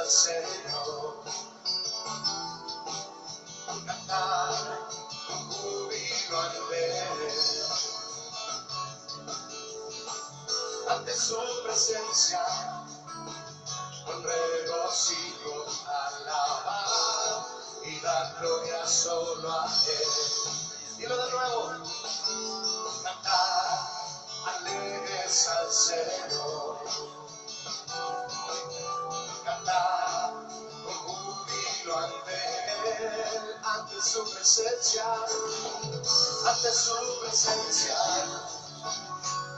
al Señor. Cantar con júbilo al ver ante su presencia, con regocijo alabar y dar gloria solo a Él. Dilo de nuevo. Cantar alegres al Señor. Cantar con júbilo ante su presencia,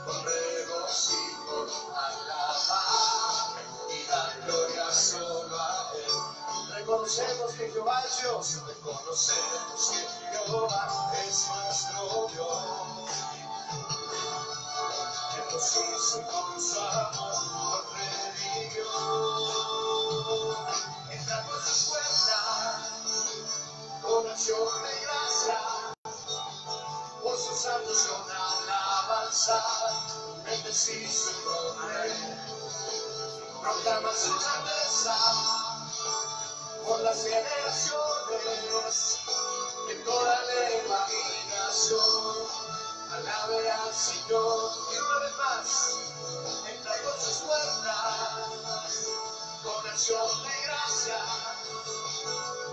con regocijo alabar y dar gloria solo a Él. Reconocemos que Jehová es Dios, reconocemos que Jehová es nuestro Dios, que nos hizo y con su amor nos redimió. Entra por sus puertas con acción de gracia, por sus santos con alabanza, bendecid su nombre, proclama su grandeza por las generaciones, que toda lengua y nación alabe al Señor. Y una vez más, entra por sus puertas con acción de gracia,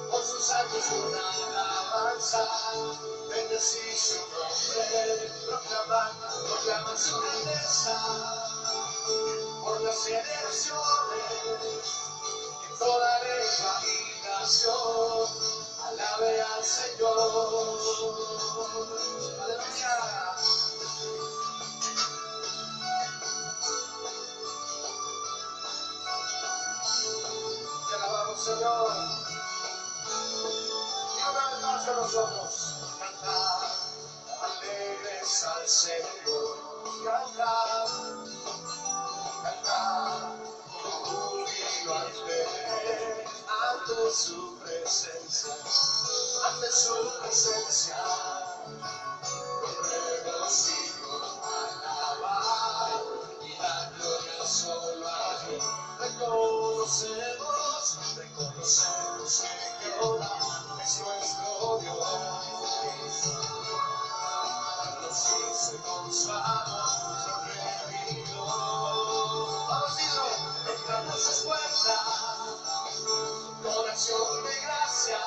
por sus actos con alabanza, bendecid su nombre, proclama su grandeza por las generaciones, que toda lengua y nación alabe al Señor. Aleluya. Te alabamos, Señor. Y una vez más a nosotros, cantar alegres al Señor. Cantar con júbilo al ver ante su presencia, con regocijo alabar y dar gloria solo a Dios. Reconocemos que Jehová es nuestro Dios, nos hizo y con su amor nos redimió. Vamos, dilo, entra por sus puertas con acción de gracia,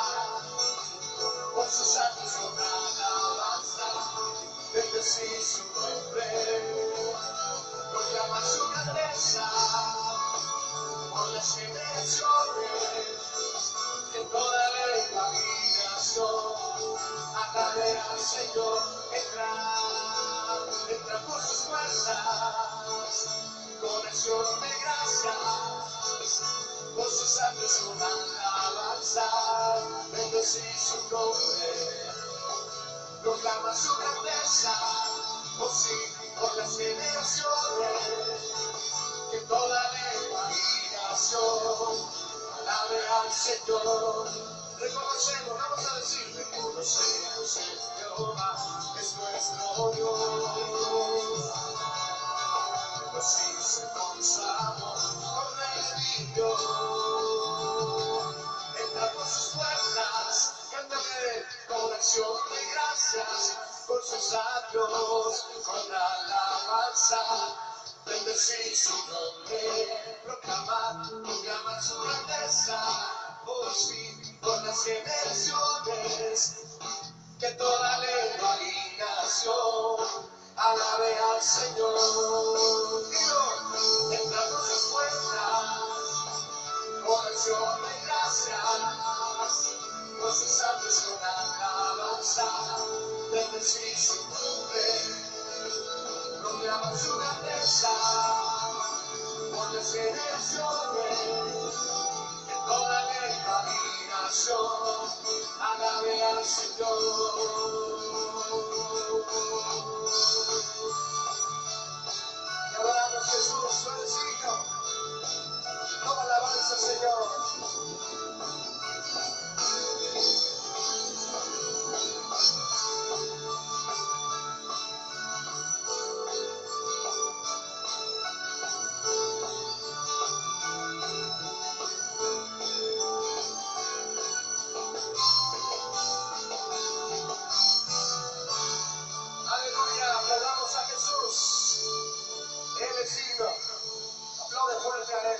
por sus actos con alabanza, bendecid su nombre, proclama su grandeza por las generaciones, que toda lengua y nación alabe al Señor. Entra por sus puertas con acción de gracia, por sus actos con alabanza, bendecid su nombre, proclama su grandeza, por las generaciones, que toda lengua y nación alabe al Señor. Reconocemos, vamos a decir, reconocemos que Jehová es nuestro Dios, nos hizo con su amor, nos redimió. Entra por sus puertas, cántame con acción de gracias, por sus actos con alabanza, bendecid su nombre, proclama su grandeza, por las generaciones, que toda lengua y nación alabe al Señor. Digo, entra por sus puertas con acción de gracias, por sus santos con alabanza, bendecid su nombre, proclama su grandeza por las generaciones, que toda lengua y nación alabe al Señor. Y adoramos, Jesús, suavecito, toma alabanza, Señor. Padre.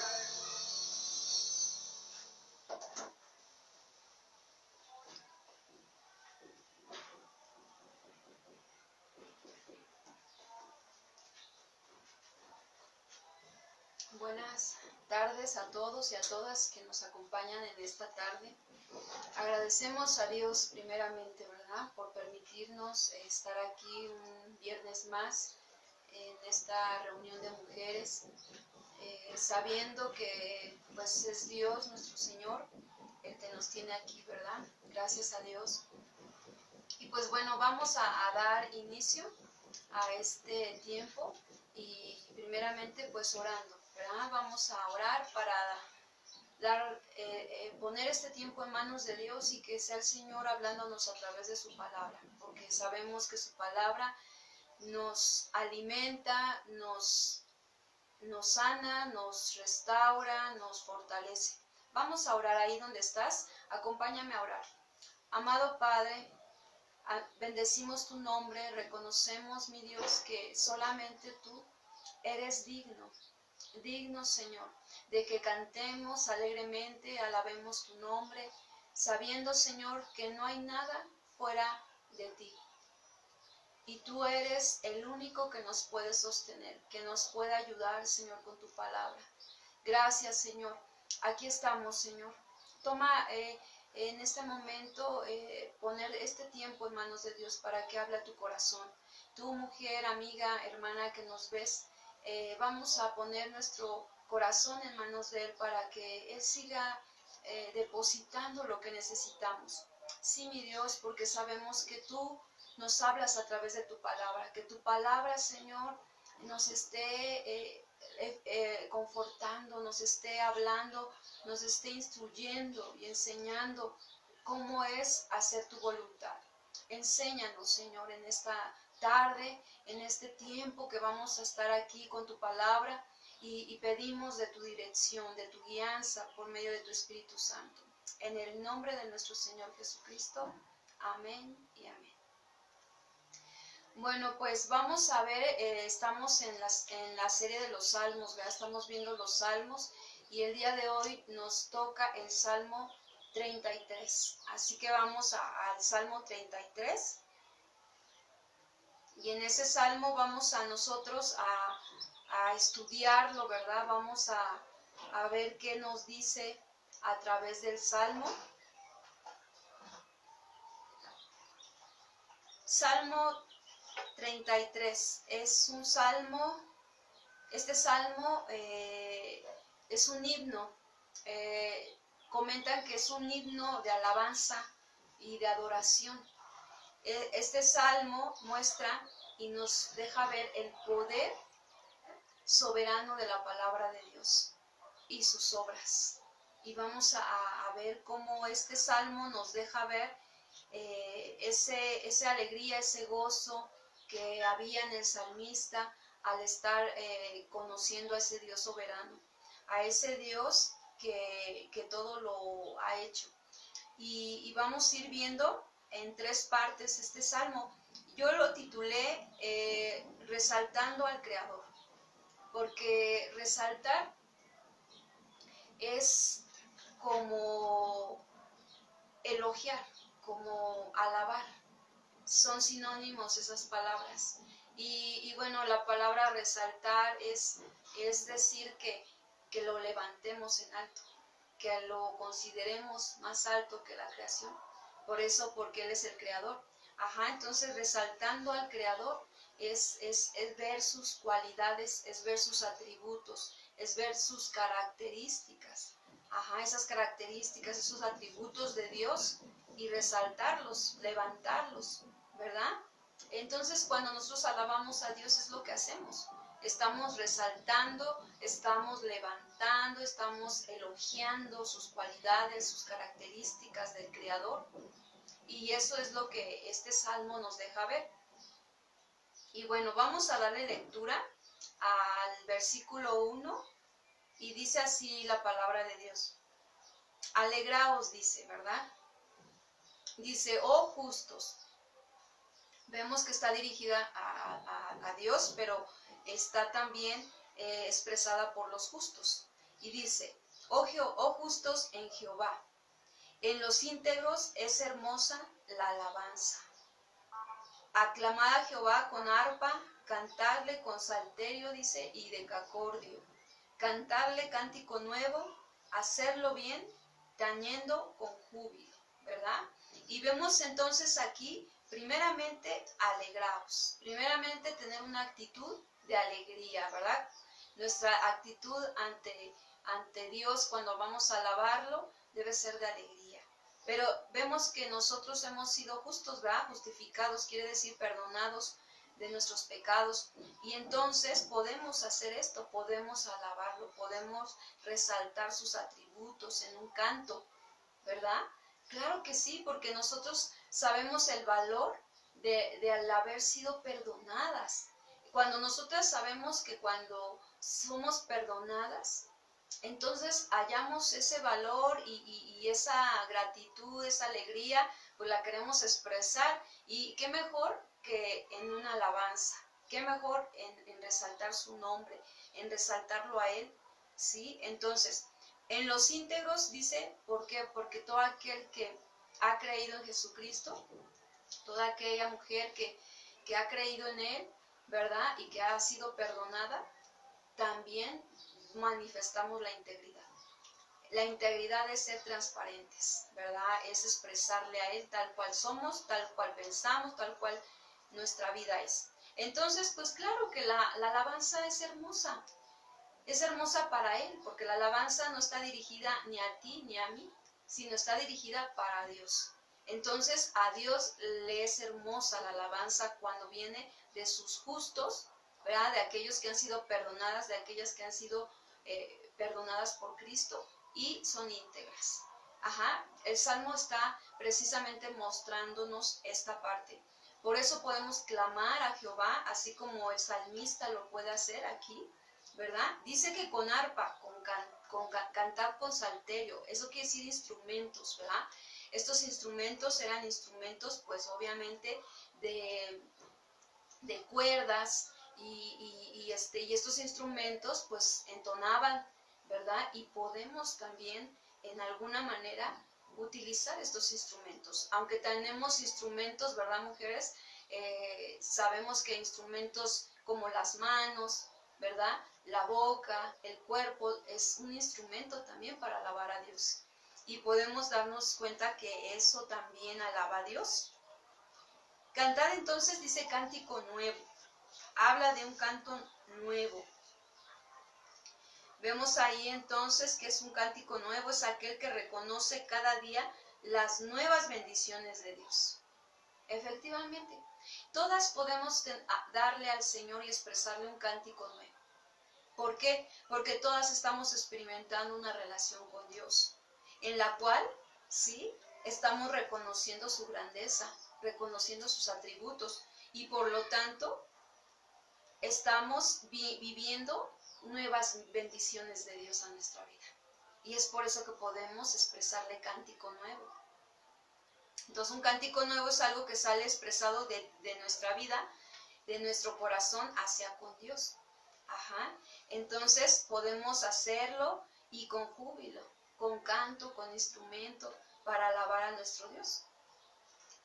Buenas tardes a todos y a todas que nos acompañan en esta tarde. Agradecemos a Dios primeramente, ¿verdad?, por permitirnos estar aquí un viernes más en esta reunión de mujeres, sabiendo que pues es Dios nuestro Señor el que nos tiene aquí, ¿verdad? Gracias a Dios. Y pues bueno, vamos a dar inicio a este tiempo y primeramente pues orando, ¿verdad? Vamos a orar para poner este tiempo en manos de Dios y que sea el Señor hablándonos a través de su palabra, porque sabemos que su palabra nos alimenta, nos sana, nos restaura, nos fortalece. Vamos a orar ahí donde estás, acompáñame a orar. Amado Padre, bendecimos tu nombre, reconocemos, mi Dios, que solamente tú eres digno, Señor, de que cantemos alegremente, alabemos tu nombre, sabiendo, Señor, que no hay nada fuera de ti. Y tú eres el único que nos puede sostener, que nos puede ayudar, Señor, con tu palabra. Gracias, Señor. Aquí estamos, Señor. Toma en este momento poner este tiempo en manos de Dios para que hable a tu corazón. Tú, mujer, amiga, hermana que nos ves, vamos a poner nuestro corazón en manos de Él para que Él siga depositando lo que necesitamos. Sí, mi Dios, porque sabemos que tú nos hablas a través de tu palabra, que tu palabra, Señor, nos esté confortando, nos esté hablando, nos esté instruyendo y enseñando cómo es hacer tu voluntad. Enséñanos, Señor, en esta tarde, en este tiempo que vamos a estar aquí con tu palabra y pedimos de tu dirección, de tu guianza por medio de tu Espíritu Santo. En el nombre de nuestro Señor Jesucristo. Amén y amén. Bueno, pues vamos a ver, estamos en la serie de los Salmos, ¿verdad? Estamos viendo los Salmos y el día de hoy nos toca el Salmo 33. Así que vamos al Salmo 33 y en ese Salmo vamos a nosotros a estudiarlo, ¿verdad? Vamos a ver qué nos dice a través del Salmo. Salmo 33 es un salmo, este salmo es un himno, comentan que es un himno de alabanza y de adoración. Este salmo muestra y nos deja ver el poder soberano de la palabra de Dios y sus obras. Y vamos a ver cómo este salmo nos deja ver esa alegría, ese gozo que había en el salmista al estar conociendo a ese Dios soberano, a ese Dios que todo lo ha hecho. Y vamos a ir viendo en tres partes este salmo. Yo lo titulé Resaltando al Creador, porque resaltar es como elogiar, como alabar. Son sinónimos esas palabras. Y bueno, la palabra resaltar es decir que lo levantemos en alto, que lo consideremos más alto que la creación. Por eso, porque Él es el creador. Entonces resaltando al creador es ver sus cualidades, es ver sus atributos, es ver sus características. Esas características, esos atributos de Dios y resaltarlos, levantarlos, ¿verdad? Entonces, cuando nosotros alabamos a Dios es lo que hacemos. Estamos resaltando, estamos levantando, estamos elogiando sus cualidades, sus características del Creador. Y eso es lo que este salmo nos deja ver. Y bueno, vamos a darle lectura al versículo 1 y dice así la palabra de Dios. Alegraos, dice, ¿verdad? Dice, oh justos. Vemos que está dirigida a Dios, pero está también expresada por los justos. Y dice, oh justos en Jehová, en los íntegros es hermosa la alabanza. Aclamad a Jehová con arpa, cantadle con salterio, dice, y decacordio. Cantadle cántico nuevo, hacerlo bien, tañendo con júbilo, ¿verdad? Y vemos entonces aquí, primeramente, alegraos. Primeramente, tener una actitud de alegría, ¿verdad? Nuestra actitud ante Dios cuando vamos a alabarlo debe ser de alegría. Pero vemos que nosotros hemos sido justos, ¿verdad? Justificados, quiere decir perdonados de nuestros pecados. Y entonces podemos hacer esto, podemos alabarlo, podemos resaltar sus atributos en un canto, ¿verdad? Claro que sí, porque nosotros sabemos el valor de haber sido perdonadas. Cuando nosotras sabemos que cuando somos perdonadas, entonces hallamos ese valor y esa gratitud, esa alegría, pues la queremos expresar. Y qué mejor que en una alabanza, qué mejor en resaltar su nombre, en resaltarlo a Él, ¿sí? Entonces, en los íntegros dice, ¿por qué? Porque todo aquel que ha creído en Jesucristo, toda aquella mujer que ha creído en Él, ¿verdad? Y que ha sido perdonada, también manifestamos la integridad. La integridad es ser transparentes, ¿verdad? Es expresarle a Él tal cual somos, tal cual pensamos, tal cual nuestra vida es. Entonces, pues claro que la alabanza es hermosa. Es hermosa para Él, porque la alabanza no está dirigida ni a ti ni a mí, sino está dirigida para Dios. Entonces, a Dios le es hermosa la alabanza cuando viene de sus justos, ¿verdad? De aquellos que han sido perdonadas, de aquellas que han sido perdonadas por Cristo y son íntegras. Ajá, el Salmo está precisamente mostrándonos esta parte. Por eso podemos clamar a Jehová, así como el salmista lo puede hacer aquí, ¿verdad? Dice que con arpa, cantar con salterio, eso quiere decir instrumentos, ¿verdad? Estos instrumentos eran instrumentos, pues obviamente, de cuerdas, y estos instrumentos, pues entonaban, ¿verdad? Y podemos también, en alguna manera, utilizar estos instrumentos. Aunque tenemos instrumentos, ¿verdad, mujeres? Sabemos que instrumentos como las manos, ¿verdad? La boca, el cuerpo, es un instrumento también para alabar a Dios. Y podemos darnos cuenta que eso también alaba a Dios. Cantar entonces dice cántico nuevo. Habla de un canto nuevo. Vemos ahí entonces que es un cántico nuevo, es aquel que reconoce cada día las nuevas bendiciones de Dios. Efectivamente, todas podemos darle al Señor y expresarle un cántico nuevo. ¿Por qué? Porque todas estamos experimentando una relación con Dios, en la cual, sí, estamos reconociendo su grandeza, reconociendo sus atributos, y por lo tanto, estamos viviendo nuevas bendiciones de Dios a nuestra vida. Y es por eso que podemos expresarle cántico nuevo. Entonces, un cántico nuevo es algo que sale expresado de nuestra vida, de nuestro corazón hacia con Dios. Ajá. Entonces podemos hacerlo y con júbilo, con canto, con instrumento, para alabar a nuestro Dios.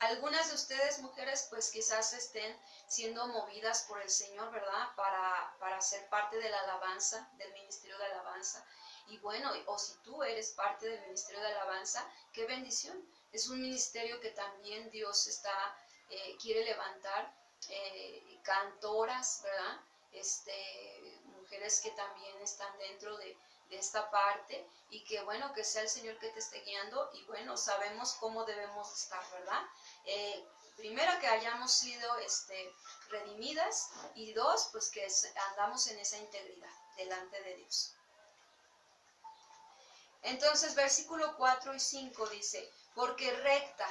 Algunas de ustedes, mujeres, pues quizás estén siendo movidas por el Señor, ¿verdad? Para ser parte de la alabanza, del ministerio de alabanza. Y bueno, o si tú eres parte del ministerio de alabanza, qué bendición. Es un ministerio que también Dios quiere levantar, cantoras, ¿verdad? Mujeres que también están dentro de esta parte, y que bueno, que sea el Señor que te esté guiando. Y bueno, sabemos cómo debemos estar, ¿verdad? Primero, que hayamos sido redimidas, y dos, pues que andamos en esa integridad delante de Dios. Entonces, versículo 4 y 5 dice, porque recta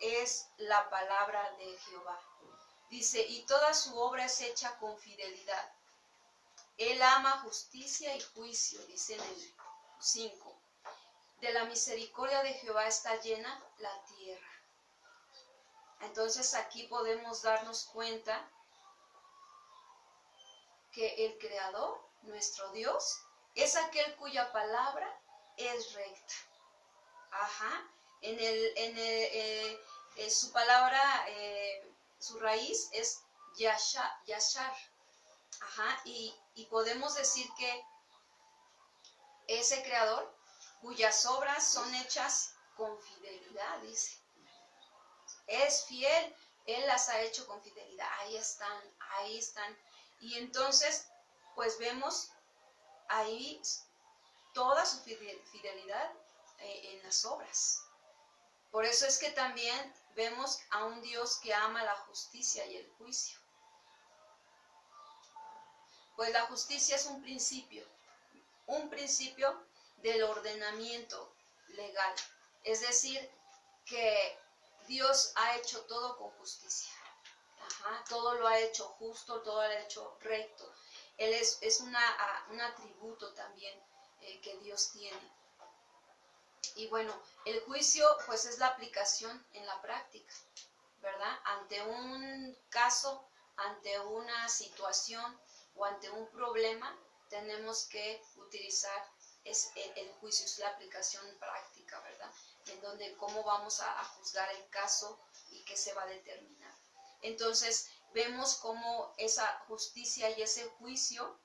es la palabra de Jehová. Dice, y toda su obra es hecha con fidelidad. Él ama justicia y juicio, dice en el 5. De la misericordia de Jehová está llena la tierra. Entonces aquí podemos darnos cuenta que el Creador, nuestro Dios, es aquel cuya palabra es recta. Ajá. Su palabra, su raíz es yashar. Ajá. Y podemos decir que ese creador, cuyas obras son hechas con fidelidad, dice. Es fiel, Él las ha hecho con fidelidad. Ahí están. Y entonces, pues vemos ahí toda su fidelidad en las obras. Por eso es que también vemos a un Dios que ama la justicia y el juicio. Pues la justicia es un principio del ordenamiento legal. Es decir, que Dios ha hecho todo con justicia. Ajá, todo lo ha hecho justo, todo lo ha hecho recto. Él es un atributo también que Dios tiene. Y bueno, el juicio pues es la aplicación en la práctica, ¿verdad? Ante un caso, ante una situación o ante un problema, tenemos que utilizar el juicio, es la aplicación práctica, ¿verdad? En donde cómo vamos a juzgar el caso y qué se va a determinar. Entonces, vemos cómo esa justicia y ese juicio,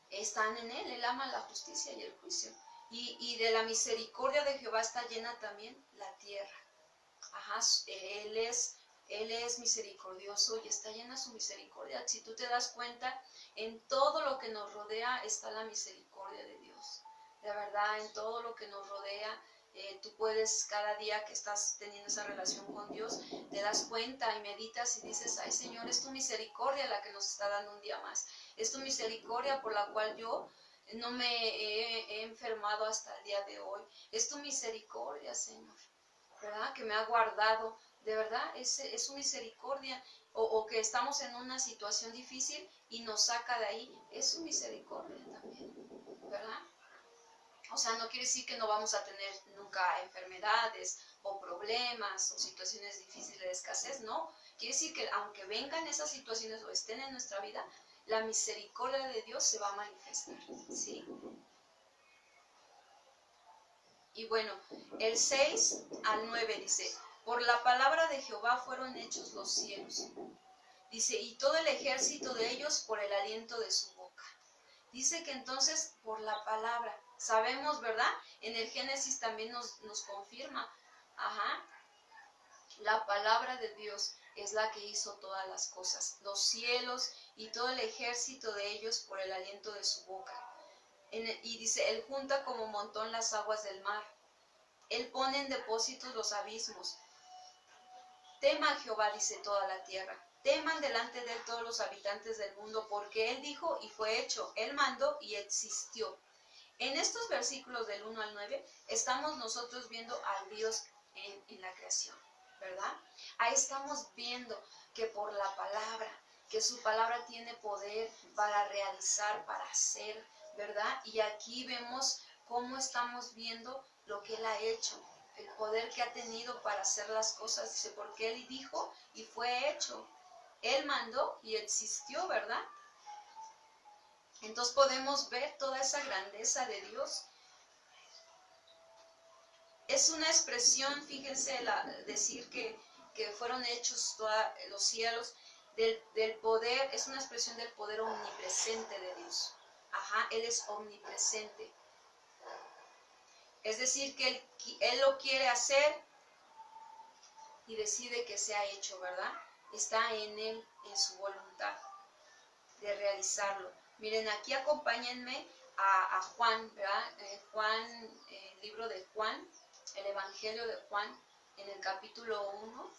están en Él. Él ama la justicia y el juicio. Y de la misericordia de Jehová está llena también la tierra. Él es misericordioso y está llena su misericordia. Si tú te das cuenta, en todo lo que nos rodea está la misericordia de Dios. De verdad, en todo lo que nos rodea, tú puedes, cada día que estás teniendo esa relación con Dios, te das cuenta y meditas y dices, ay Señor, es tu misericordia la que nos está dando un día más. Es tu misericordia por la cual yo no me he enfermado hasta el día de hoy. Es tu misericordia, Señor, ¿verdad? Que me ha guardado. De verdad, es su misericordia. O que estamos en una situación difícil y nos saca de ahí. Es su misericordia también, ¿verdad? O sea, no quiere decir que no vamos a tener nunca enfermedades o problemas o situaciones difíciles de escasez, no. Quiere decir que aunque vengan esas situaciones o estén en nuestra vida, la misericordia de Dios se va a manifestar, ¿sí? Y bueno, el 6 al 9 dice, por la palabra de Jehová fueron hechos los cielos. Dice, y todo el ejército de ellos por el aliento de su boca. Dice que entonces por la palabra, sabemos, ¿verdad? En el Génesis también nos confirma, la palabra de Dios es la que hizo todas las cosas, los cielos y todo el ejército de ellos por el aliento de su boca. Y dice, Él junta como montón las aguas del mar, Él pone en depósitos los abismos. Tema a Jehová, dice toda la tierra, teman delante de Él todos los habitantes del mundo, porque Él dijo y fue hecho, Él mandó y existió. En estos versículos del 1 al 9 estamos nosotros viendo al Dios en la creación, ¿verdad? Ahí estamos viendo que por la palabra, que su palabra tiene poder para realizar, para hacer, ¿verdad? Y aquí vemos cómo estamos viendo lo que Él ha hecho, el poder que ha tenido para hacer las cosas. Dice, porque Él dijo y fue hecho. Él mandó y existió, ¿verdad? Entonces podemos ver toda esa grandeza de Dios. Es una expresión, fíjense, decir que fueron hechos todos los cielos, del poder, es una expresión del poder omnipresente de Dios. Él es omnipresente. Es decir, que Él lo quiere hacer y decide que sea hecho, ¿verdad? Está en Él, en su voluntad de realizarlo. Miren, aquí acompáñenme a Juan, ¿verdad? El libro de Juan, el Evangelio de Juan, en el capítulo 1,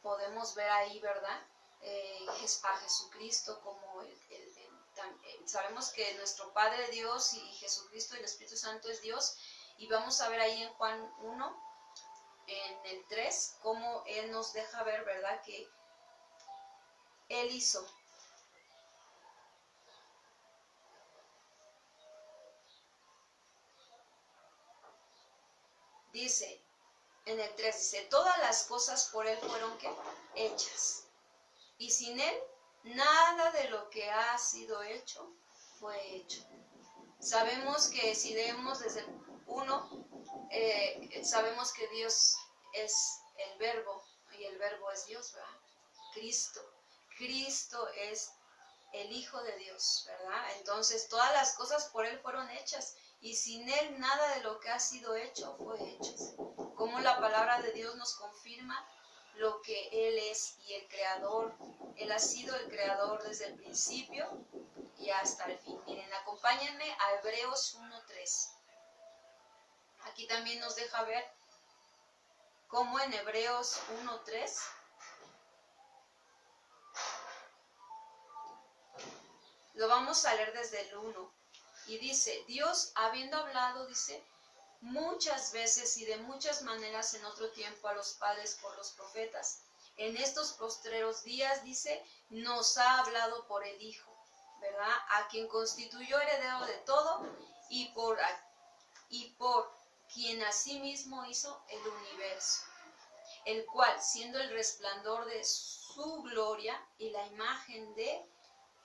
podemos ver ahí, ¿verdad? A Jesucristo como sabemos que nuestro Padre Dios y Jesucristo y el Espíritu Santo es Dios, y vamos a ver ahí en Juan 1, en el 3, cómo Él nos deja ver, ¿verdad? Que Él hizo. Dice, en el 3 dice, todas las cosas por Él fueron hechas, y sin Él nada de lo que ha sido hecho fue hecho. Sabemos que si leemos desde el 1, sabemos que Dios es el verbo y el verbo es Dios, ¿verdad? Cristo. Cristo es el Hijo de Dios, ¿verdad? Entonces todas las cosas por Él fueron hechas y sin Él nada de lo que ha sido hecho fue hecho. Como la palabra de Dios nos confirma lo que Él es y el Creador. Él ha sido el Creador desde el principio y hasta el fin. Miren, acompáñenme a Hebreos 1:3. Aquí también nos deja ver cómo en Hebreos 1:3 lo vamos a leer desde el 1. Y dice, Dios, habiendo hablado, dice, muchas veces y de muchas maneras en otro tiempo a los padres por los profetas, en estos postreros días, dice, nos ha hablado por el Hijo, ¿verdad? A quien constituyó heredero de todo y por quien asimismo hizo el universo, el cual, siendo el resplandor de su gloria y la imagen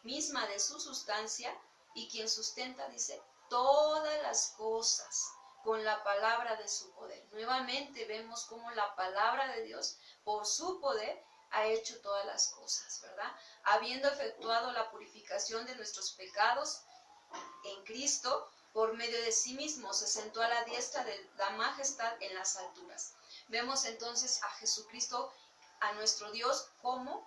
misma de su sustancia, y quien sustenta, dice, todas las cosas con la palabra de su poder. Nuevamente vemos cómo la palabra de Dios, por su poder, ha hecho todas las cosas, ¿verdad? Habiendo efectuado la purificación de nuestros pecados en Cristo, por medio de sí mismo, se sentó a la diestra de la majestad en las alturas. Vemos entonces a Jesucristo, a nuestro Dios, como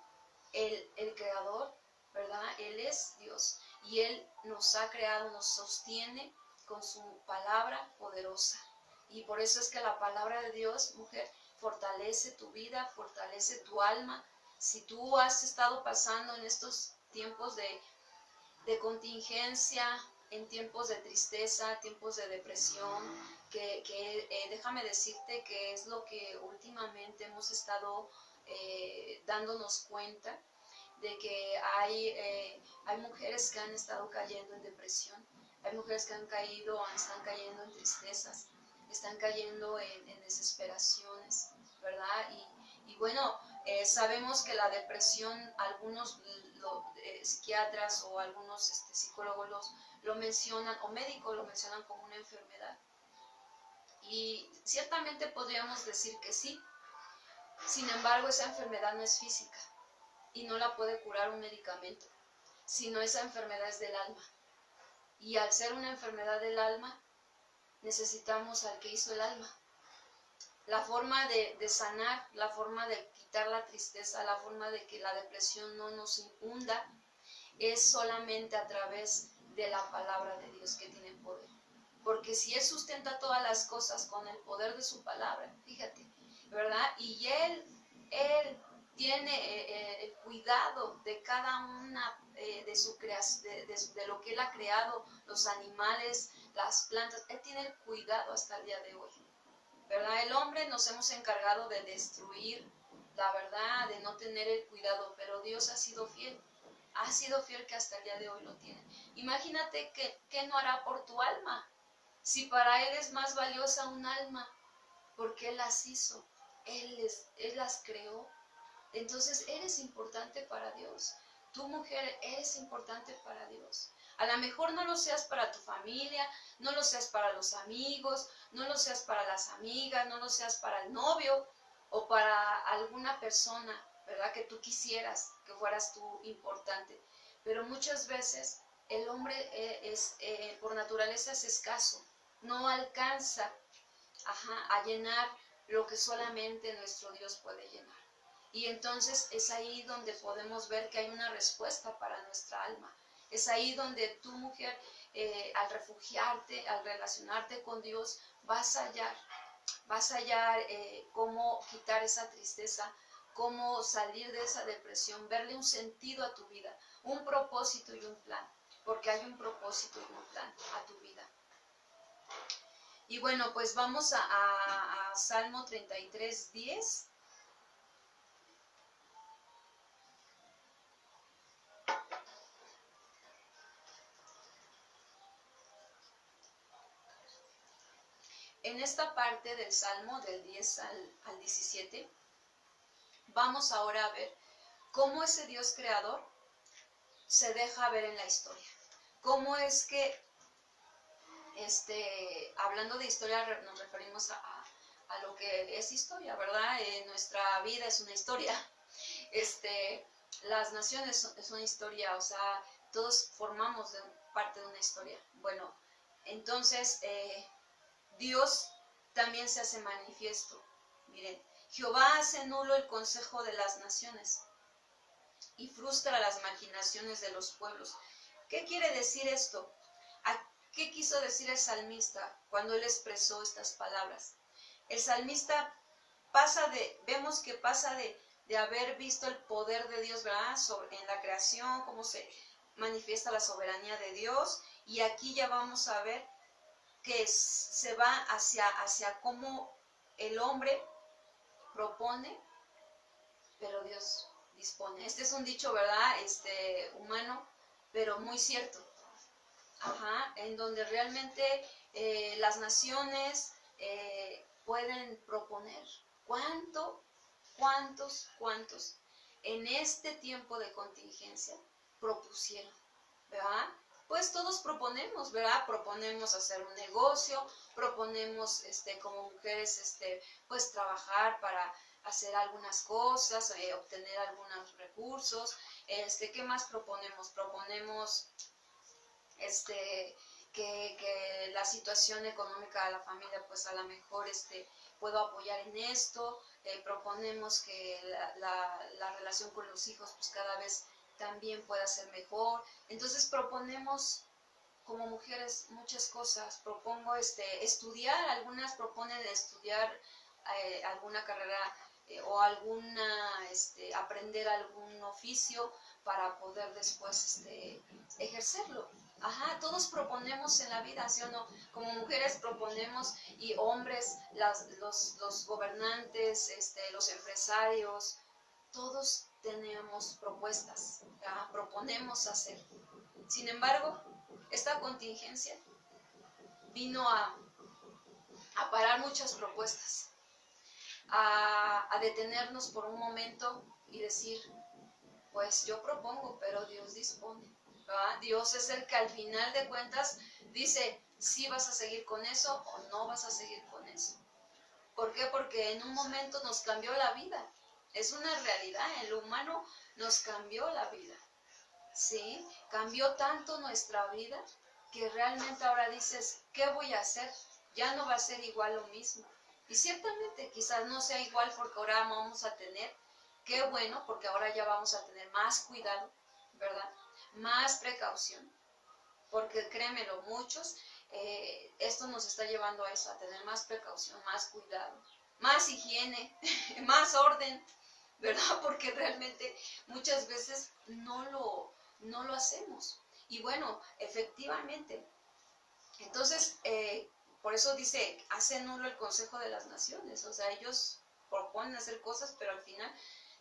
el Creador, ¿verdad? Él es Dios y Él nos ha creado, nos sostiene con su palabra poderosa. Y por eso es que la palabra de Dios, mujer, fortalece tu vida, fortalece tu alma. Si tú has estado pasando en estos tiempos de contingencia, en tiempos de tristeza, tiempos de depresión, déjame decirte que es lo que últimamente hemos estado dándonos cuenta, de que hay mujeres que han estado cayendo en depresión, hay mujeres que están cayendo en tristezas, están cayendo en desesperaciones, ¿verdad? Y bueno, sabemos que la depresión, algunos psiquiatras o algunos psicólogos lo mencionan, o médicos lo mencionan como una enfermedad. Y ciertamente podríamos decir que sí. Sin embargo, esa enfermedad no es física y no la puede curar un medicamento, sino esa enfermedad es del alma. Y al ser una enfermedad del alma, necesitamos al que hizo el alma. La forma de sanar, la forma de quitar la tristeza, la forma de que la depresión no nos hunda, es solamente a través de la palabra de Dios que tiene poder. Porque si Él sustenta todas las cosas con el poder de su palabra, fíjate, ¿verdad? Y Él tiene el cuidado de cada una de su creación, de lo que Él ha creado, los animales, las plantas. Él tiene el cuidado hasta el día de hoy, ¿verdad? El hombre nos hemos encargado de destruir, la verdad, de no tener el cuidado, pero Dios ha sido fiel que hasta el día de hoy lo tiene. Imagínate qué no hará por tu alma, si para Él es más valiosa un alma, porque Él las hizo, Él las creó. Entonces eres importante para Dios. Tu mujer eres importante para Dios. A lo mejor no lo seas para tu familia, no lo seas para los amigos, no lo seas para las amigas, no lo seas para el novio o para alguna persona, ¿verdad? Que tú quisieras que fueras tú importante. Pero muchas veces el hombre por naturaleza es escaso, no alcanza a llenar lo que solamente nuestro Dios puede llenar. Y entonces es ahí donde podemos ver que hay una respuesta para nuestra alma. Es ahí donde tu mujer, al refugiarte, al relacionarte con Dios, vas a hallar cómo quitar esa tristeza, cómo salir de esa depresión, verle un sentido a tu vida, un propósito y un plan, porque hay un propósito y un plan a tu vida. Y bueno, pues vamos a Salmo 33:10. En esta parte del Salmo, del 10 al 17, vamos ahora a ver cómo ese Dios creador se deja ver en la historia. cómo es que, hablando de historia, nos referimos a lo que es historia, ¿verdad? Nuestra vida es una historia. Las naciones es una historia, o sea, todos formamos parte de una historia. Bueno, entonces Dios también se hace manifiesto. Miren, Jehová hace nulo el consejo de las naciones y frustra las maquinaciones de los pueblos. ¿Qué quiere decir esto? ¿Qué quiso decir el salmista cuando él expresó estas palabras? El salmista vemos que pasa de haber visto el poder de Dios, ¿verdad? En la creación, cómo se manifiesta la soberanía de Dios, y aquí ya vamos a ver que se va hacia cómo el hombre propone, pero Dios dispone. Este es un dicho, ¿verdad? Humano, pero muy cierto. Ajá, en donde realmente las naciones pueden proponer. ¿Cuántos en este tiempo de contingencia propusieron? ¿Verdad? Pues todos proponemos, ¿verdad? Proponemos hacer un negocio, proponemos como mujeres pues trabajar para hacer algunas cosas, obtener algunos recursos. ¿Qué más proponemos? Proponemos que la situación económica de la familia, pues a lo mejor puedo apoyar en esto. Proponemos que la relación con los hijos pues cada vez también pueda ser mejor. Entonces proponemos como mujeres muchas cosas. Propongo estudiar, algunas proponen estudiar alguna carrera o aprender algún oficio para poder después ejercerlo. Ajá, todos proponemos en la vida, ¿sí o no? Como mujeres proponemos, y hombres, los gobernantes, los empresarios, todos tenemos propuestas, ¿verdad? Proponemos hacer. Sin embargo, esta contingencia vino a parar muchas propuestas, a detenernos por un momento y decir, pues yo propongo, pero Dios dispone. ¿Verdad? Dios es el que al final de cuentas dice si vas a seguir con eso o no vas a seguir con eso. ¿Por qué? Porque en un momento nos cambió la vida. Es una realidad, en lo humano nos cambió la vida. ¿Sí? Cambió tanto nuestra vida que realmente ahora dices, ¿qué voy a hacer? Ya no va a ser igual lo mismo. Y ciertamente quizás no sea igual porque ahora vamos a tener, qué bueno, porque ahora ya vamos a tener más cuidado, ¿verdad? Más precaución, porque créemelo, muchos, esto nos está llevando a eso, a tener más precaución, más cuidado, más higiene, más orden, ¿verdad? Porque realmente muchas veces no lo hacemos. Y bueno, efectivamente, entonces, por eso dice, hace nulo el consejo de las naciones, o sea, ellos proponen hacer cosas, pero al final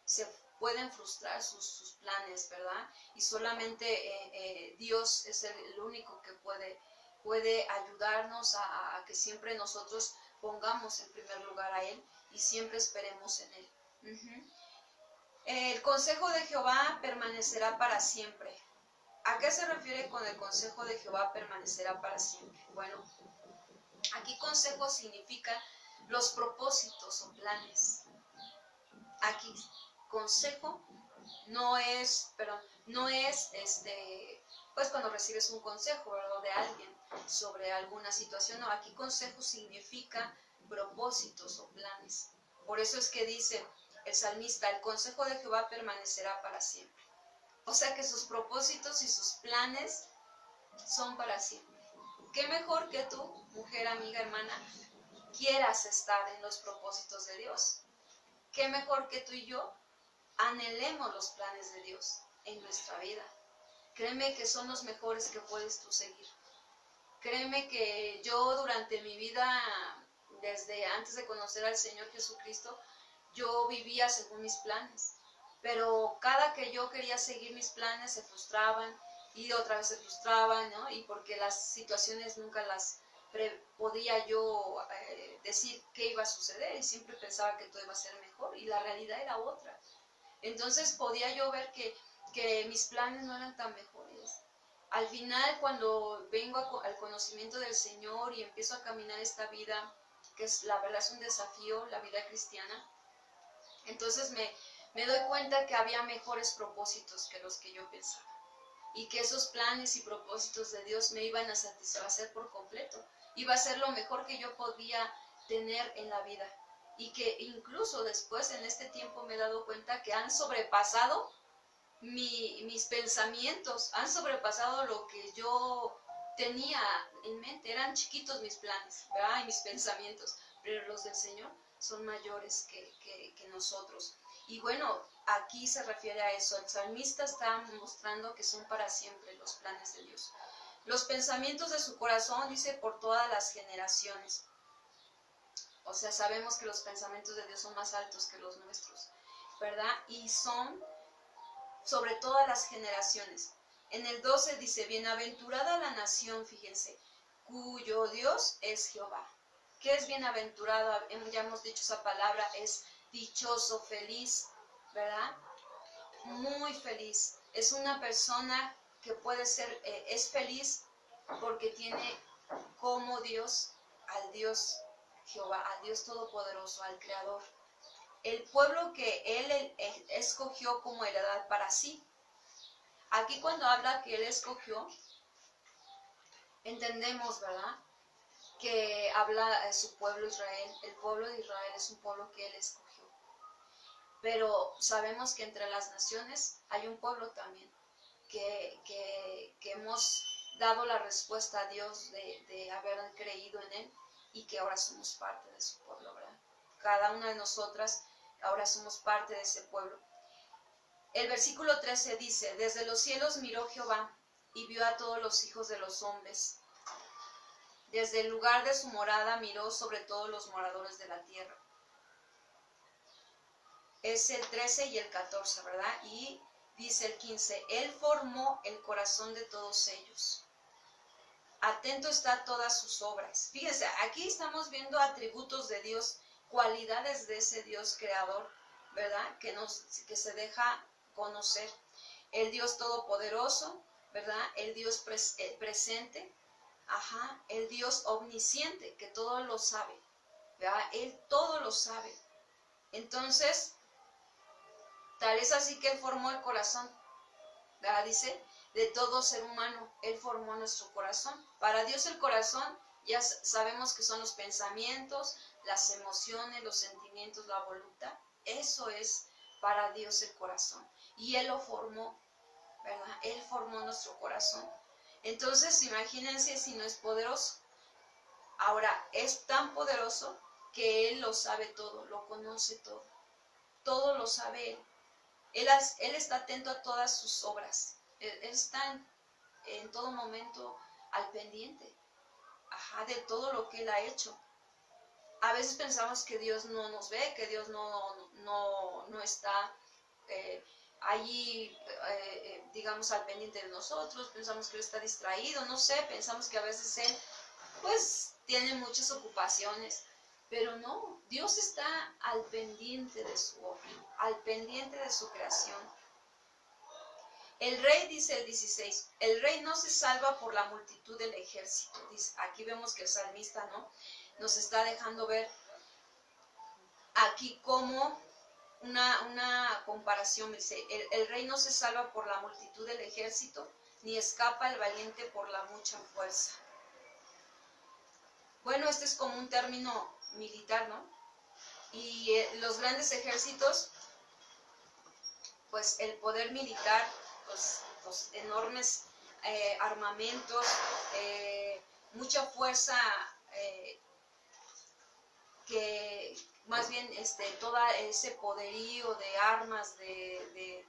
se pueden frustrar sus planes, ¿verdad? Y solamente Dios es el único que puede ayudarnos a que siempre nosotros pongamos en primer lugar a Él y siempre esperemos en Él. El consejo de Jehová permanecerá para siempre. ¿A qué se refiere con el consejo de Jehová permanecerá para siempre? Bueno, aquí consejo significa los propósitos o planes. Aquí consejo no es pues cuando recibes un consejo, ¿verdad? De alguien sobre alguna situación. No, aquí consejo significa propósitos o planes. Por eso es que dice el salmista, el consejo de Jehová permanecerá para siempre. O sea que sus propósitos y sus planes son para siempre. ¿Qué mejor que tú, mujer, amiga, hermana, quieras estar en los propósitos de Dios? ¿Qué mejor que tú y yo anhelemos los planes de Dios en nuestra vida? Créeme que son los mejores que puedes tú seguir. Créeme que yo durante mi vida, desde antes de conocer al Señor Jesucristo, yo vivía según mis planes. Pero cada que yo quería seguir mis planes se frustraban y otra vez se frustraban, ¿no? Y porque las situaciones nunca las podía yo decir qué iba a suceder y siempre pensaba que todo iba a ser mejor y la realidad era otra. Entonces podía yo ver que mis planes no eran tan mejores. Al final, cuando vengo al conocimiento del Señor y empiezo a caminar esta vida, que es la verdad es un desafío, la vida cristiana, entonces me doy cuenta que había mejores propósitos que los que yo pensaba. Y que esos planes y propósitos de Dios me iban a satisfacer por completo. Iba a ser lo mejor que yo podía tener en la vida. Y que incluso después, en este tiempo, me he dado cuenta que han sobrepasado mis pensamientos, han sobrepasado lo que yo tenía en mente. Eran chiquitos mis planes, ¿verdad? Y mis pensamientos, pero los del Señor son mayores que nosotros. Y bueno, aquí se refiere a eso. El salmista está mostrando que son para siempre los planes de Dios. Los pensamientos de su corazón, dice, por todas las generaciones. O sea, sabemos que los pensamientos de Dios son más altos que los nuestros, ¿verdad? Y son sobre todas las generaciones. En el 12 dice, bienaventurada la nación, fíjense, cuyo Dios es Jehová. ¿Qué es bienaventurado? Ya hemos dicho esa palabra, es dichoso, feliz, ¿verdad? Muy feliz. Es una persona que puede ser, es feliz porque tiene como Dios al Dios Jehová, al Dios Todopoderoso, al Creador. El pueblo que Él escogió como heredad para sí. Aquí cuando habla que Él escogió, entendemos, ¿verdad? Que habla su pueblo Israel. El pueblo de Israel es un pueblo que Él escogió. Pero sabemos que entre las naciones hay un pueblo también que hemos dado la respuesta a Dios de haber creído en Él y que ahora somos parte de su pueblo, ¿verdad? Cada una de nosotras ahora somos parte de ese pueblo. El versículo 13 dice, desde los cielos miró Jehová y vio a todos los hijos de los hombres. Desde el lugar de su morada miró sobre todos los moradores de la tierra. Es el 13 y el 14, ¿verdad? Y dice el 15, Él formó el corazón de todos ellos. Atento está a todas sus obras. Fíjense, aquí estamos viendo atributos de Dios, cualidades de ese Dios creador, ¿verdad? Que se deja conocer. El Dios todopoderoso, ¿verdad? El Dios presente, ajá, el Dios omnisciente, que todo lo sabe, ¿verdad? Él todo lo sabe. Entonces, tal es así que Él formó el corazón, ¿verdad? Dice, de todo ser humano, Él formó nuestro corazón. Para Dios el corazón, ya sabemos que son los pensamientos, las emociones, los sentimientos, la voluntad. Eso es para Dios el corazón. Y Él lo formó, ¿verdad? Él formó nuestro corazón. Entonces, imagínense si no es poderoso. Ahora, es tan poderoso que Él lo sabe todo, lo conoce todo. Todo lo sabe Él. Él está atento a todas sus obras. Él está en todo momento al pendiente, ajá, de todo lo que Él ha hecho. A veces pensamos que Dios no nos ve, que Dios no está allí, digamos, al pendiente de nosotros. Pensamos que Él está distraído, no sé, pensamos que a veces Él, pues, tiene muchas ocupaciones. Pero no, Dios está al pendiente de su obra, al pendiente de su creación. El rey, dice el 16, el rey no se salva por la multitud del ejército. Dice, aquí vemos que el salmista, ¿no?, nos está dejando ver aquí como una comparación. Dice, el rey no se salva por la multitud del ejército, ni escapa el valiente por la mucha fuerza. Bueno, este es como un término militar, ¿no? Y los grandes ejércitos, pues el poder militar, pues los enormes armamentos, mucha fuerza, que más bien todo ese poderío de armas, de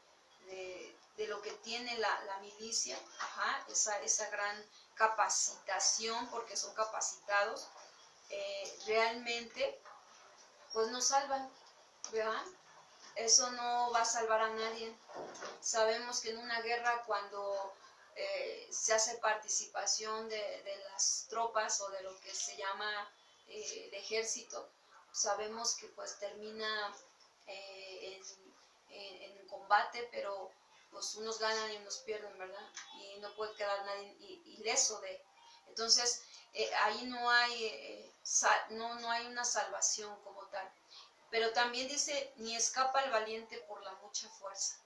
lo que tiene la milicia, ajá, esa gran capacitación, porque son capacitados, realmente pues nos salvan, ¿verdad? Eso no va a salvar a nadie. Sabemos que en una guerra, cuando se hace participación de las tropas o de lo que se llama el ejército, sabemos que pues termina en combate, pero pues unos ganan y unos pierden, ¿verdad? Y no puede quedar nadie ileso de. Entonces, ahí no hay, no hay una salvación como tal. Pero también dice, ni escapa el valiente por la mucha fuerza.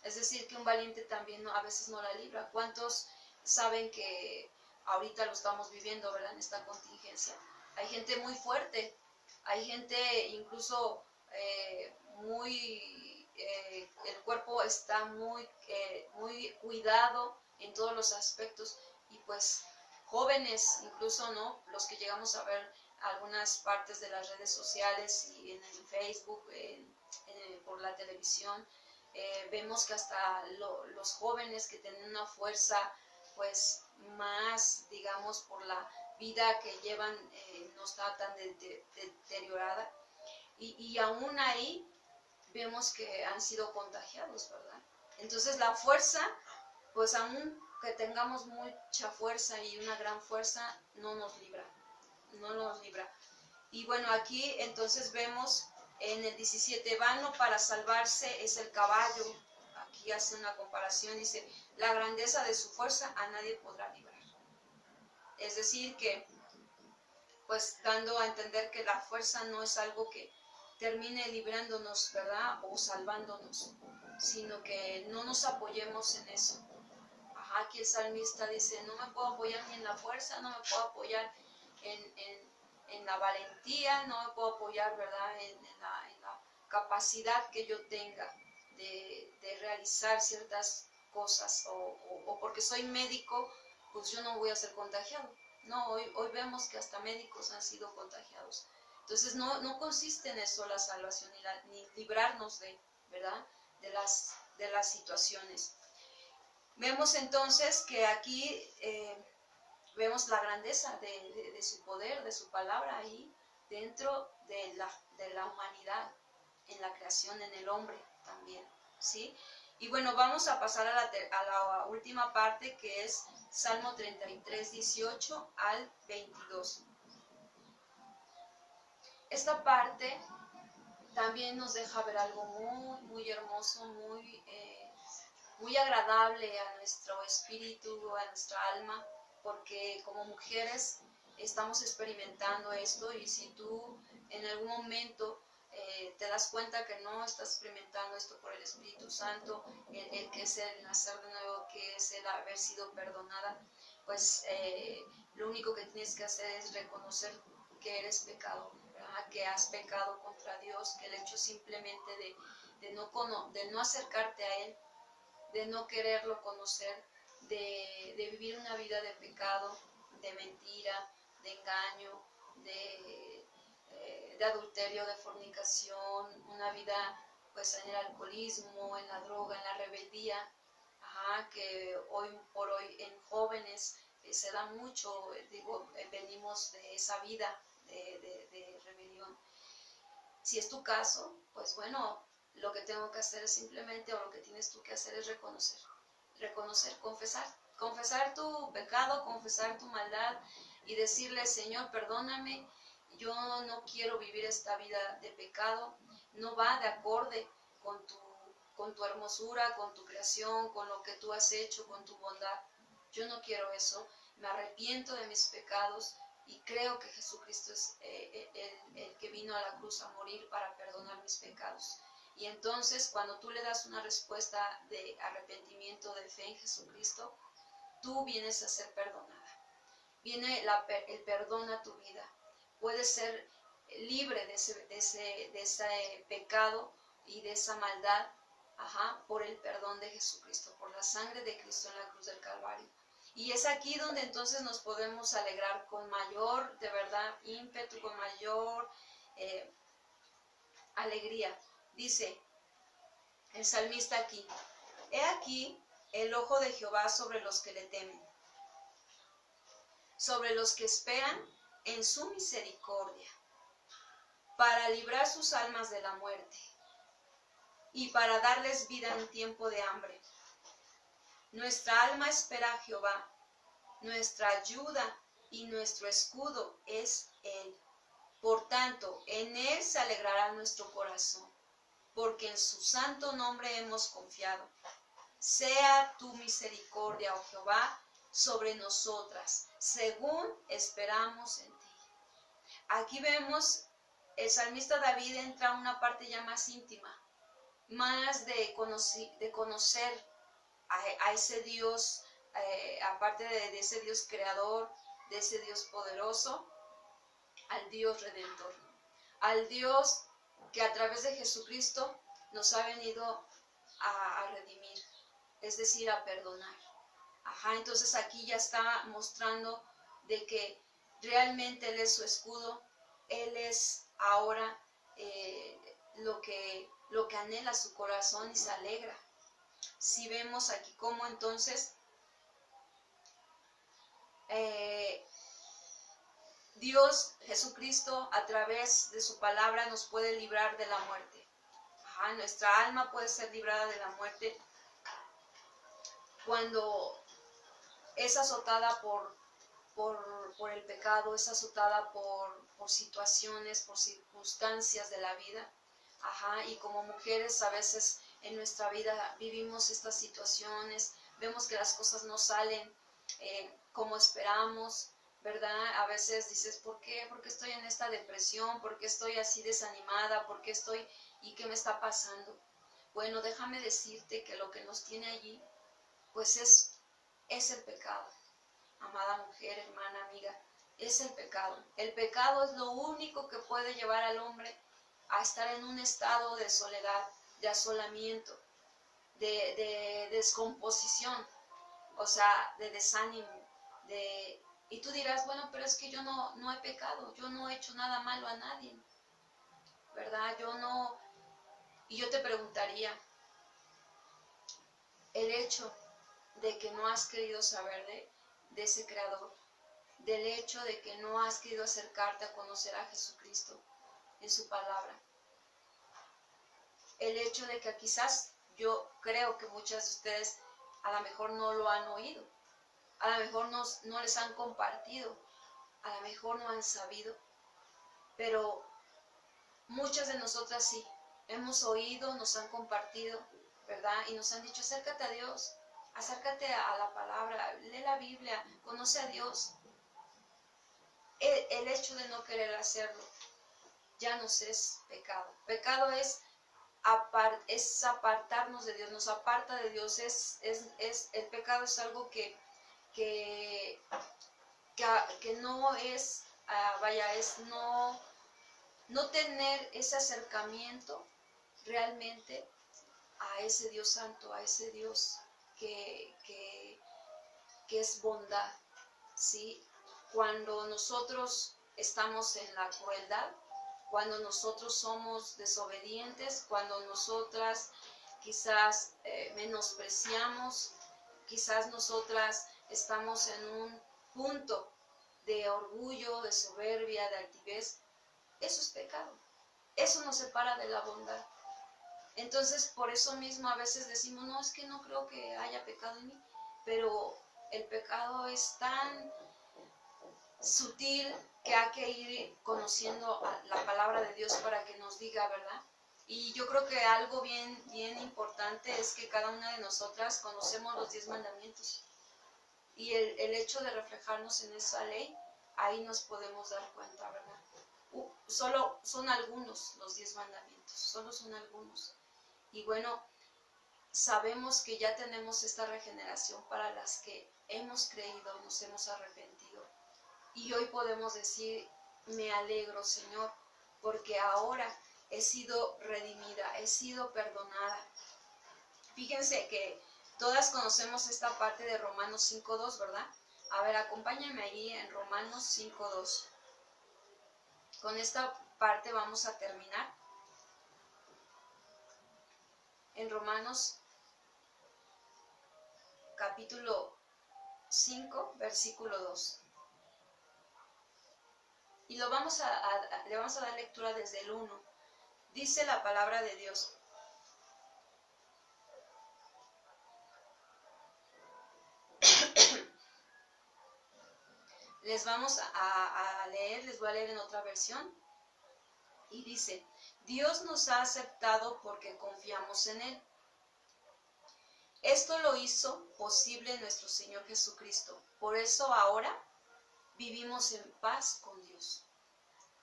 Es decir, que un valiente también a veces no la libra. ¿Cuántos saben que ahorita lo estamos viviendo, ¿verdad? En esta contingencia. Hay gente muy fuerte, hay gente incluso el cuerpo está muy cuidado en todos los aspectos y pues jóvenes, incluso, ¿no? Los que llegamos a ver algunas partes de las redes sociales y en el Facebook, por la televisión, vemos que hasta los jóvenes que tienen una fuerza pues más, digamos, por la vida que llevan, no está tan deteriorada y aún ahí vemos que han sido contagiados, ¿verdad? Entonces la fuerza, pues aún que tengamos mucha fuerza y una gran fuerza, no nos libra. Y bueno, aquí entonces vemos en el 17, vano para salvarse es el caballo. Aquí hace una comparación, dice, la grandeza de su fuerza a nadie podrá librar. Es decir que, pues dando a entender que la fuerza no es algo que termine librándonos, ¿verdad? O salvándonos, sino que no nos apoyemos en eso. Ajá, aquí el salmista dice, no me puedo apoyar ni en la fuerza, no me puedo apoyar en la valentía, no me puedo apoyar, ¿verdad? En la capacidad que yo tenga de realizar ciertas cosas, o porque soy médico, pues yo no voy a ser contagiado. No, hoy vemos que hasta médicos han sido contagiados. Entonces no consiste en eso la salvación, ni librarnos ¿verdad? de las situaciones. Vemos entonces que aquí vemos la grandeza de su poder, de su palabra ahí dentro de la humanidad, en la creación, en el hombre también, ¿sí? Y bueno, vamos a pasar a la última parte, que es Salmo 33, 18 al 22. Esta parte también nos deja ver algo muy, muy hermoso, muy agradable a nuestro espíritu, a nuestra alma, porque como mujeres estamos experimentando esto, y si tú en algún momento te das cuenta que no estás experimentando esto por el Espíritu Santo, el que es el nacer de nuevo, que es el haber sido perdonada, pues lo único que tienes que hacer es reconocer que eres pecador, ¿verdad? Que has pecado contra Dios, que el hecho simplemente de no acercarte a Él, de no quererlo conocer, de vivir una vida de pecado, de mentira, de engaño, de adulterio, de fornicación, una vida pues en el alcoholismo, en la droga, en la rebeldía, que hoy por hoy en jóvenes se da mucho, venimos de esa vida de rebelión. Si es tu caso, pues bueno, lo que tengo que hacer es simplemente, o lo que tienes tú que hacer es reconocer, confesar tu pecado, confesar tu maldad y decirle, Señor, perdóname, yo no quiero vivir esta vida de pecado, no va de acorde con tu hermosura, con tu creación, con lo que tú has hecho, con tu bondad. Yo no quiero eso, me arrepiento de mis pecados y creo que Jesucristo es el que vino a la cruz a morir para perdonar mis pecados. Y entonces cuando tú le das una respuesta de arrepentimiento, de fe en Jesucristo, tú vienes a ser perdonada. Viene el perdón a tu vida. Puedes ser libre de ese pecado y de esa maldad, por el perdón de Jesucristo, por la sangre de Cristo en la cruz del Calvario. Y es aquí donde entonces nos podemos alegrar con mayor, de verdad, ímpetu, con mayor alegría. Dice el salmista aquí, he aquí el ojo de Jehová sobre los que le temen, sobre los que esperan en su misericordia, para librar sus almas de la muerte y para darles vida en tiempo de hambre. Nuestra alma espera a Jehová, nuestra ayuda y nuestro escudo es Él. Por tanto, en Él se alegrará nuestro corazón, porque en su santo nombre hemos confiado. sea tu misericordia, oh Jehová, sobre nosotras, según esperamos en ti. Aquí vemos, el salmista David entra a una parte ya más íntima, más de conocer a ese Dios, aparte de ese Dios creador, de ese Dios poderoso, al Dios redentor, al Dios que a través de Jesucristo nos ha venido a redimir, es decir, a perdonar. Entonces aquí ya está mostrando de que realmente Él es su escudo, Él es ahora lo que anhela su corazón y se alegra. Si vemos aquí cómo entonces Dios, Jesucristo, a través de su palabra nos puede librar de la muerte. Nuestra alma puede ser librada de la muerte cuando es azotada por el pecado, es azotada por situaciones, por circunstancias de la vida. Y como mujeres a veces en nuestra vida vivimos estas situaciones, vemos que las cosas no salen como esperamos, ¿verdad? A veces dices, ¿por qué? ¿Por qué estoy en esta depresión? ¿Por qué estoy así desanimada? ¿Por qué estoy y qué me está pasando? Bueno, déjame decirte que lo que nos tiene allí, pues es el pecado. Amada mujer, hermana, amiga, es el pecado. El pecado es lo único que puede llevar al hombre a estar en un estado de soledad, de asolamiento, de descomposición, o sea, de desánimo, y tú dirás, bueno, pero es que yo no he pecado, yo no he hecho nada malo a nadie, ¿verdad? Y yo te preguntaría, el hecho de que no has querido saber de ese Creador, del hecho de que no has querido acercarte a conocer a Jesucristo en su palabra, el hecho de que quizás yo creo que muchas de ustedes a lo mejor no lo han oído, a lo mejor no les han compartido, a lo mejor no han sabido, pero muchas de nosotras sí, hemos oído, nos han compartido, ¿verdad? Y nos han dicho, acércate a Dios, acércate a la palabra, lee la Biblia, conoce a Dios. El hecho de no querer hacerlo ya nos es pecado. Pecado es apartarnos de Dios, nos aparta de Dios. El pecado es algo que no es, es no tener ese acercamiento realmente a ese Dios santo, a ese Dios que es bondad, ¿sí? Cuando nosotros estamos en la crueldad, cuando nosotros somos desobedientes, cuando nosotras quizás menospreciamos, quizás nosotras estamos en un punto de orgullo, de soberbia, de altivez, eso es pecado. Eso nos separa de la bondad. Entonces, por eso mismo a veces decimos, no, es que no creo que haya pecado en mí, pero el pecado es tan sutil que hay que ir conociendo la palabra de Dios para que nos diga, ¿verdad? Y yo creo que algo bien importante es que cada una de nosotras conocemos los 10 mandamientos. Y el hecho de reflejarnos en esa ley, ahí nos podemos dar cuenta, ¿verdad? Solo son algunos los 10 mandamientos, solo son algunos. Y bueno, sabemos que ya tenemos esta regeneración para las que hemos creído, nos hemos arrepentido. Y hoy podemos decir, me alegro, Señor, porque ahora he sido redimida, he sido perdonada. Fíjense que todas conocemos esta parte de Romanos 5.2, ¿verdad? A ver, acompáñenme ahí en Romanos 5.2. Con esta parte vamos a terminar. En Romanos capítulo 5, versículo 2. Y le vamos a dar lectura desde el 1. Dice la palabra de Dios. Les vamos a leer, les voy a leer en otra versión. Y dice, Dios nos ha aceptado porque confiamos en Él. Esto lo hizo posible nuestro Señor Jesucristo. Por eso ahora vivimos en paz con Dios.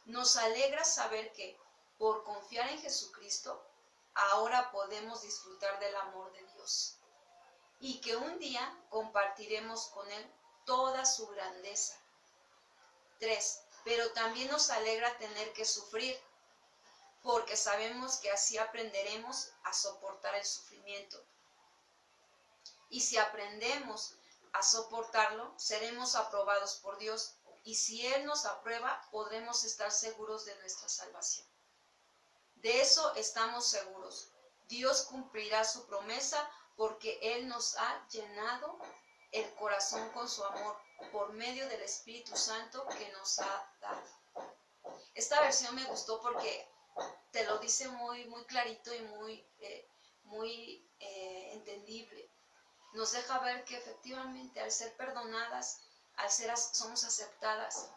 Nos alegra saber que, por confiar en Jesucristo, ahora podemos disfrutar del amor de Dios y que un día compartiremos con Él toda su grandeza. 3. Pero también nos alegra tener que sufrir, porque sabemos que así aprenderemos a soportar el sufrimiento. Y si aprendemos a soportarlo, seremos aprobados por Dios. Y si Él nos aprueba, podremos estar seguros de nuestra salvación. De eso estamos seguros. Dios cumplirá su promesa porque Él nos ha llenado el corazón con su amor por medio del Espíritu Santo que nos ha dado. Esta versión me gustó porque te lo dice muy, muy clarito y muy entendible. Nos deja ver que efectivamente al ser perdonadas, somos aceptadas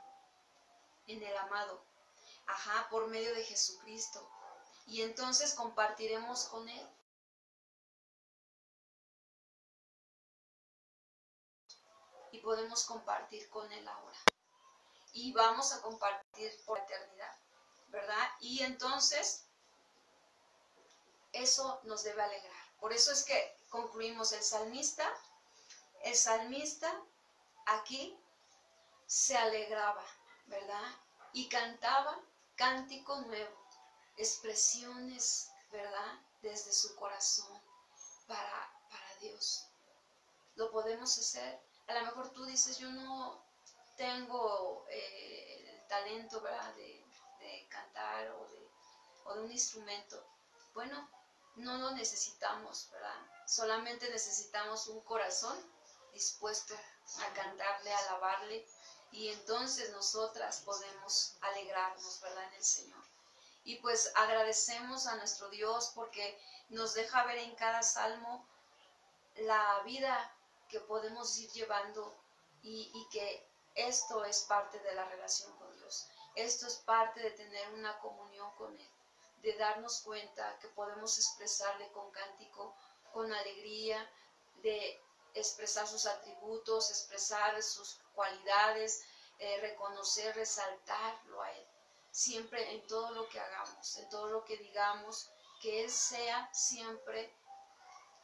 en el amado, por medio de Jesucristo. Y entonces compartiremos con Él. Y podemos compartir con Él ahora. Y vamos a compartir por la eternidad, ¿verdad? Y entonces, eso nos debe alegrar. Por eso es que concluimos el salmista aquí se alegraba, ¿verdad? Y cantaba cántico nuevo, expresiones, ¿verdad? Desde su corazón para Dios. Lo podemos hacer. A lo mejor tú dices, yo no tengo el talento, ¿verdad? De cantar o de un instrumento. Bueno, no lo necesitamos, ¿verdad? Solamente necesitamos un corazón dispuesto a cantarle, a alabarle, y entonces nosotras podemos alegrarnos, ¿verdad? En el Señor. Y pues agradecemos a nuestro Dios porque nos deja ver en cada salmo la vida que podemos ir llevando y que esto es parte de la relación con Dios. Esto es parte de tener una comunión con Él, de darnos cuenta que podemos expresarle con cántico, con alegría, de expresar sus atributos, expresar sus cualidades, reconocer, resaltarlo a Él. Siempre en todo lo que hagamos, en todo lo que digamos, que Él sea siempre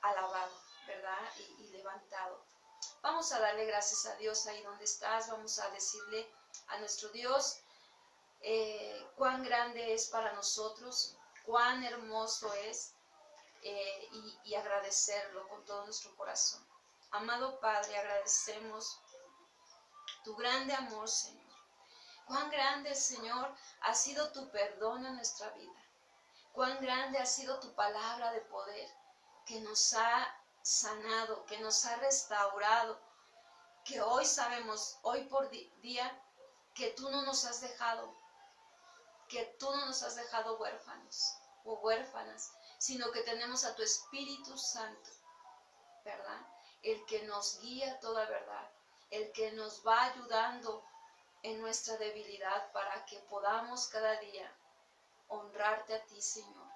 alabado, ¿verdad? Y levantado. Vamos a darle gracias a Dios ahí donde estás. Vamos a decirle a nuestro Dios cuán grande es para nosotros, cuán hermoso es, y agradecerlo con todo nuestro corazón. Amado Padre, agradecemos tu grande amor, Señor. Cuán grande, Señor, ha sido tu perdón en nuestra vida. Cuán grande ha sido tu palabra de poder que nos ha sanado, que nos ha restaurado, que hoy sabemos, hoy por día, que tú no nos has dejado, huérfanos o huérfanas, sino que tenemos a tu Espíritu Santo, ¿verdad? El que nos guía a toda verdad, el que nos va ayudando en nuestra debilidad para que podamos cada día honrarte a ti, Señor.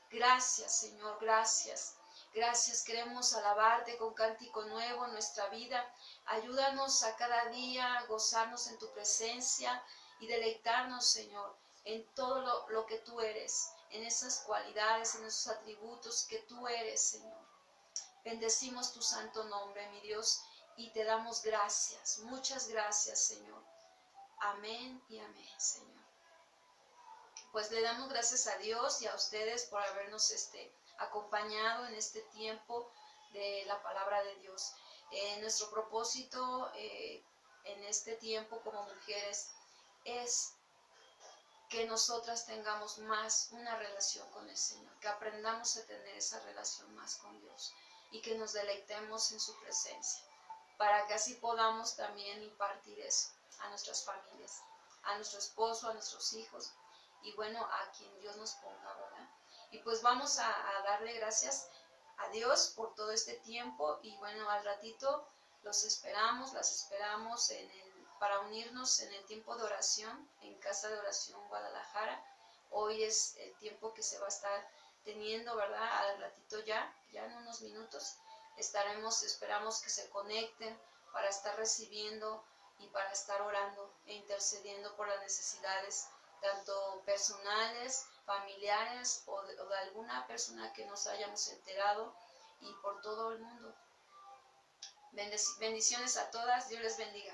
Gracias, Señor, gracias. Gracias, queremos alabarte con cántico nuevo en nuestra vida. Ayúdanos a cada día gozarnos en tu presencia y deleitarnos, Señor, en todo lo que tú eres, en esas cualidades, en esos atributos que tú eres, Señor. Bendecimos tu santo nombre, mi Dios, y te damos gracias. Muchas gracias, Señor. Amén y amén, Señor. Pues le damos gracias a Dios y a ustedes por habernos acompañado en este tiempo de la palabra de Dios. Nuestro propósito en este tiempo como mujeres es que nosotras tengamos más una relación con el Señor, que aprendamos a tener esa relación más con Dios y que nos deleitemos en su presencia, para que así podamos también impartir eso a nuestras familias, a nuestro esposo, a nuestros hijos, y bueno, a quien Dios nos ponga, ¿verdad? Y pues vamos a darle gracias a Dios por todo este tiempo, y bueno, al ratito las esperamos para unirnos en el tiempo de oración en Casa de Oración Guadalajara. Hoy es el tiempo que se va a estar teniendo, ¿verdad? Al ratito ya en unos minutos esperamos que se conecten para estar recibiendo y para estar orando e intercediendo por las necesidades tanto personales, familiares o de alguna persona que nos hayamos enterado y por todo el mundo. Bendiciones a todas, Dios les bendiga.